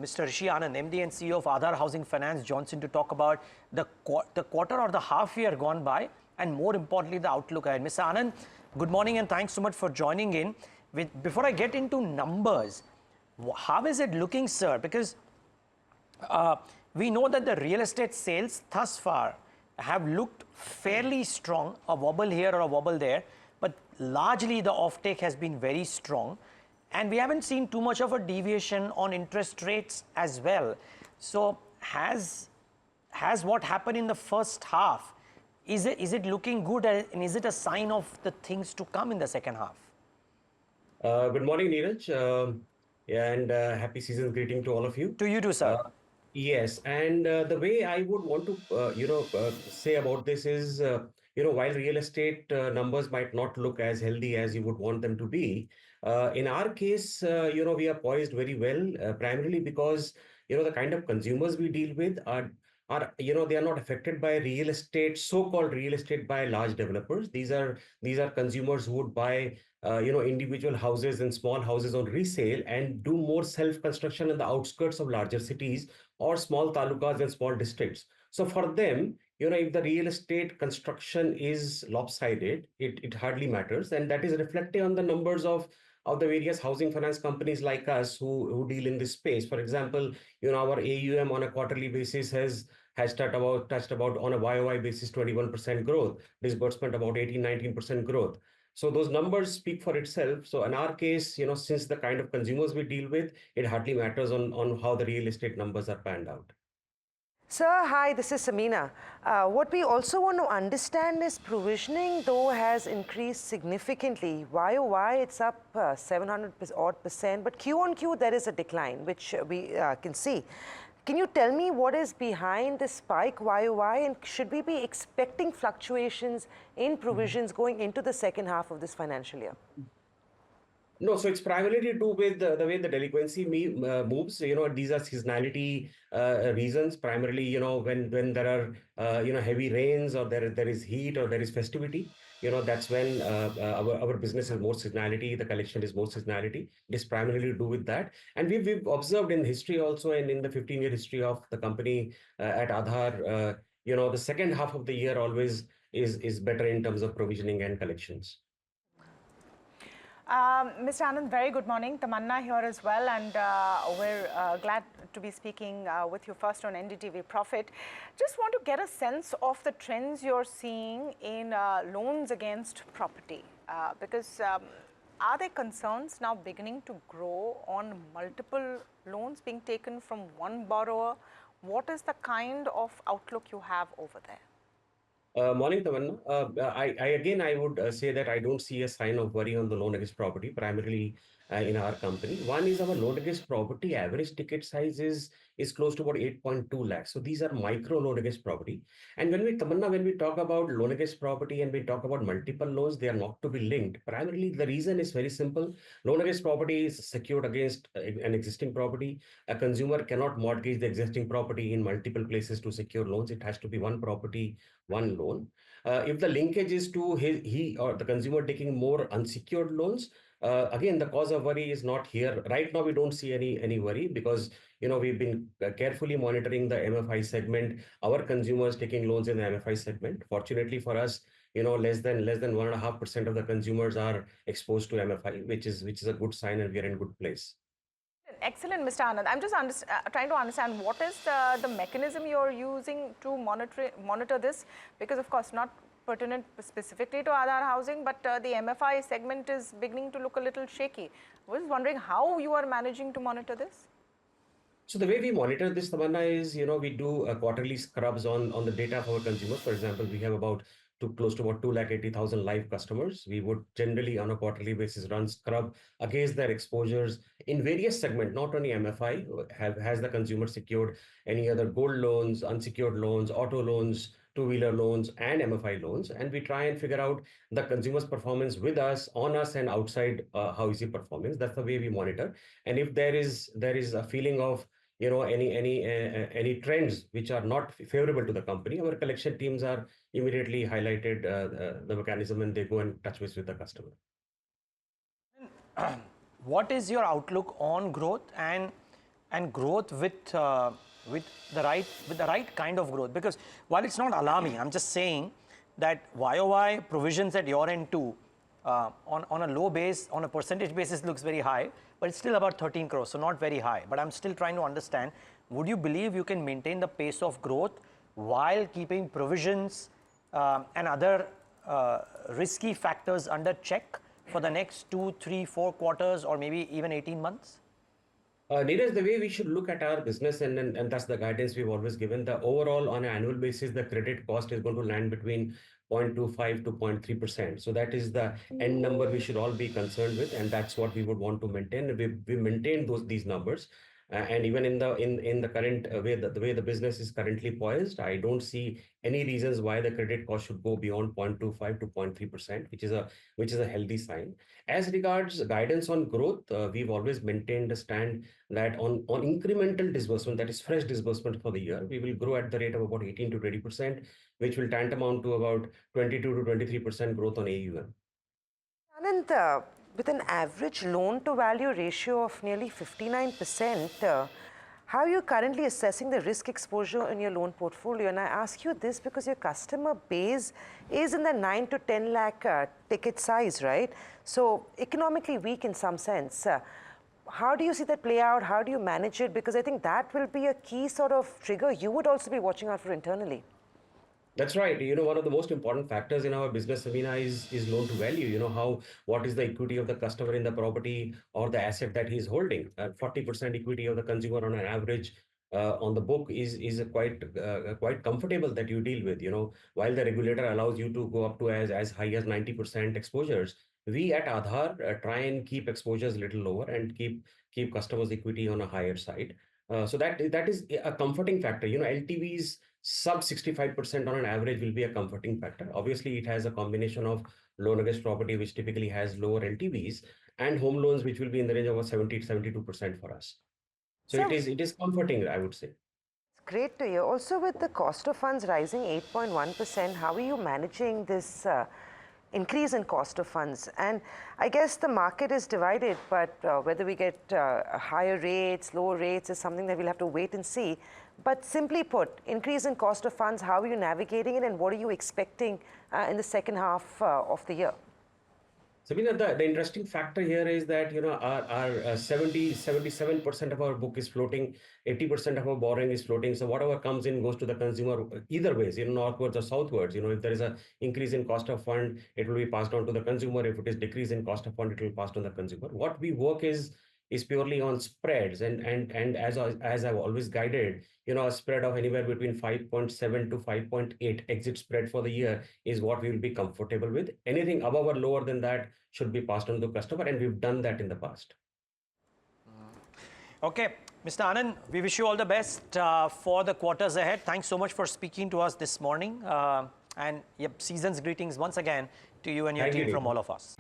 Mr. Rishi Anand, MD and CEO of Aadhar Housing Finance, joins in to talk about the quarter or the half year gone by, and more importantly, the outlook ahead. Mr. Anand, good morning and thanks so much for joining in. Before I get into numbers, how is it looking, sir? Because we know that the real estate sales thus far have looked fairly strong, a wobble here or a wobble there, but largely the offtake has been very strong. And we haven't seen too much of a deviation on interest rates as well. So has what happened in the first half, is it looking good, and is it a sign of the things to come in the second half? Good morning, Neeraj, and happy season's greeting to all of you. To you too, sir. Yes, and the way I would want to say about this is, while real estate numbers might not look as healthy as you would want them to be, in our case, we are poised very well, primarily because, the kind of consumers we deal with they are not affected by real estate, so-called real estate by large developers. These are consumers who would buy individual houses and small houses on resale and do more self-construction in the outskirts of larger cities or small talukas and small districts. So for them, if the real estate construction is lopsided, it hardly matters. And that is reflected on the numbers of the various housing finance companies like us who deal in this space. For example, our AUM on a quarterly basis has touched about on a YOY basis 21% growth, disbursement about 18-19% growth. So those numbers speak for itself. So in our case, since the kind of consumers we deal with, it hardly matters on how the real estate numbers are panned out. Sir, hi, this is Samina. What we also want to understand is provisioning, though, has increased significantly. YOY, it's up 700 odd percent, but Q on Q, there is a decline, which we can see. Can you tell me what is behind the spike YOY, and should we be expecting fluctuations in provisions going into the second half of this financial year? No, so it's primarily to do with the way the delinquency moves. These are seasonality reasons. Primarily, when there are heavy rains, or there is heat, or there is festivity. That's when our business is more seasonality. The collection is more seasonality. It is primarily to do with that. And we've observed in history also, and in the 15-year history of the company at Aadhar, the second half of the year always is better in terms of provisioning and collections. Mr. Anand, very good morning. Tamanna here as well, and we're glad to be speaking with you first on NDTV Profit. Just want to get a sense of the trends you're seeing in loans against property, because are there concerns now beginning to grow on multiple loans being taken from one borrower? What is the kind of outlook you have over there? Morning, Tamanna. I would say that I don't see a sign of worry on the loan against property, primarily in our company. One is our loan against property average ticket size is close to about 8.2 lakhs. So these are micro loan against property. And when we talk about loan against property and we talk about multiple loans, they are not to be linked. Primarily, the reason is very simple. Loan against property is secured against an existing property. A consumer cannot mortgage the existing property in multiple places to secure loans. It has to be one property, one loan. If the linkage is to he or the consumer taking more unsecured loans, again, the cause of worry is not here. Right now, we don't see any worry because, we've been carefully monitoring the MFI segment, our consumers taking loans in the MFI segment. Fortunately for us, less than 1.5% of the consumers are exposed to MFI, which is a good sign, and we are in a good place. Excellent, Mr. Anand. I'm just trying to understand what is the mechanism you're using to monitor this, because of course not pertinent specifically to Aadhar housing, but the MFI segment is beginning to look a little shaky. I was wondering how you are managing to monitor this. So the way we monitor this, Tamanna, is, we do quarterly scrubs on the data of our consumers. For example, we have close to about 280,000 live customers. We would generally on a quarterly basis run scrub against their exposures in various segments, not only MFI. Has the consumer secured any other gold loans, unsecured loans, auto loans, two-wheeler loans, and MFI loans, and we try and figure out the consumer's performance with us, on us, and outside. How is he performing? That's the way we monitor. And if there is a feeling of any trends which are not favorable to the company, our collection teams are immediately highlighted the mechanism, and they go and touch base with the customer. What is your outlook on growth? And and growth with the right kind of growth? Because while it's not alarming, I'm just saying that YOY provisions at your end too, on a low base, on a percentage basis looks very high, but it's still about 13 crores, so not very high. But I'm still trying to understand, would you believe you can maintain the pace of growth while keeping provisions and other risky factors under check for the next 2, 3, 4 quarters or maybe even 18 months? Neeraj, the way we should look at our business, and that's the guidance we've always given, the overall on an annual basis, the credit cost is going to land between 0.25 to 0.3%. So that is the end number we should all be concerned with, and that's what we would want to maintain. We maintain these numbers. And even in the current way, the way the business is currently poised, I don't see any reasons why the credit cost should go beyond 0.25 to 0.3%, which is a healthy sign. As regards guidance on growth, we've always maintained a stand that on incremental disbursement, that is fresh disbursement for the year, we will grow at the rate of about 18 to 20%, which will tantamount to about 22 to 23% growth on AUM. Anand, with an average loan to value ratio of nearly 59%, how are you currently assessing the risk exposure in your loan portfolio? And I ask you this because your customer base is in the 9 to 10 lakh ticket size, right? So economically weak in some sense. How do you see that play out? How do you manage it? Because I think that will be a key sort of trigger you would also be watching out for internally. That's right. One of the most important factors in our business, Amina, is loan to value. What is the equity of the customer in the property or the asset that he's holding? 40% equity of the consumer on an average on the book is a quite comfortable that you deal with. While the regulator allows you to go up to as high as 90% exposures, we at Aadhar try and keep exposures a little lower and keep customers' equity on a higher side. So that is a comforting factor. LTVs sub 65% on an average will be a comforting factor. Obviously, it has a combination of loan against property, which typically has lower LTVs, and home loans, which will be in the range of 70 to 72% for us. So it is comforting, I would say. It's great to hear. Also, with the cost of funds rising 8.1%, how are you managing this increase in cost of funds? And I guess the market is divided, but whether we get higher rates, lower rates is something that we'll have to wait and see. But simply put, increase in cost of funds, how are you navigating it and what are you expecting in the second half of the year? Sabina, the interesting factor here is that our 77% of our book is floating, 80% of our borrowing is floating. So whatever comes in goes to the consumer either ways, northwards or southwards. If there is an increase in cost of fund, it will be passed on to the consumer. If it is decrease in cost of fund, it will be passed on the consumer. What we work is purely on spreads, and as I've always guided, a spread of anywhere between 5.7 to 5.8 exit spread for the year is what we will be comfortable with. Anything above or lower than that should be passed on to the customer, and we've done that in the past. Okay, Mr. Anand, we wish you all the best for the quarters ahead. Thanks so much for speaking to us this morning. And season's greetings once again to you and your team from all of us.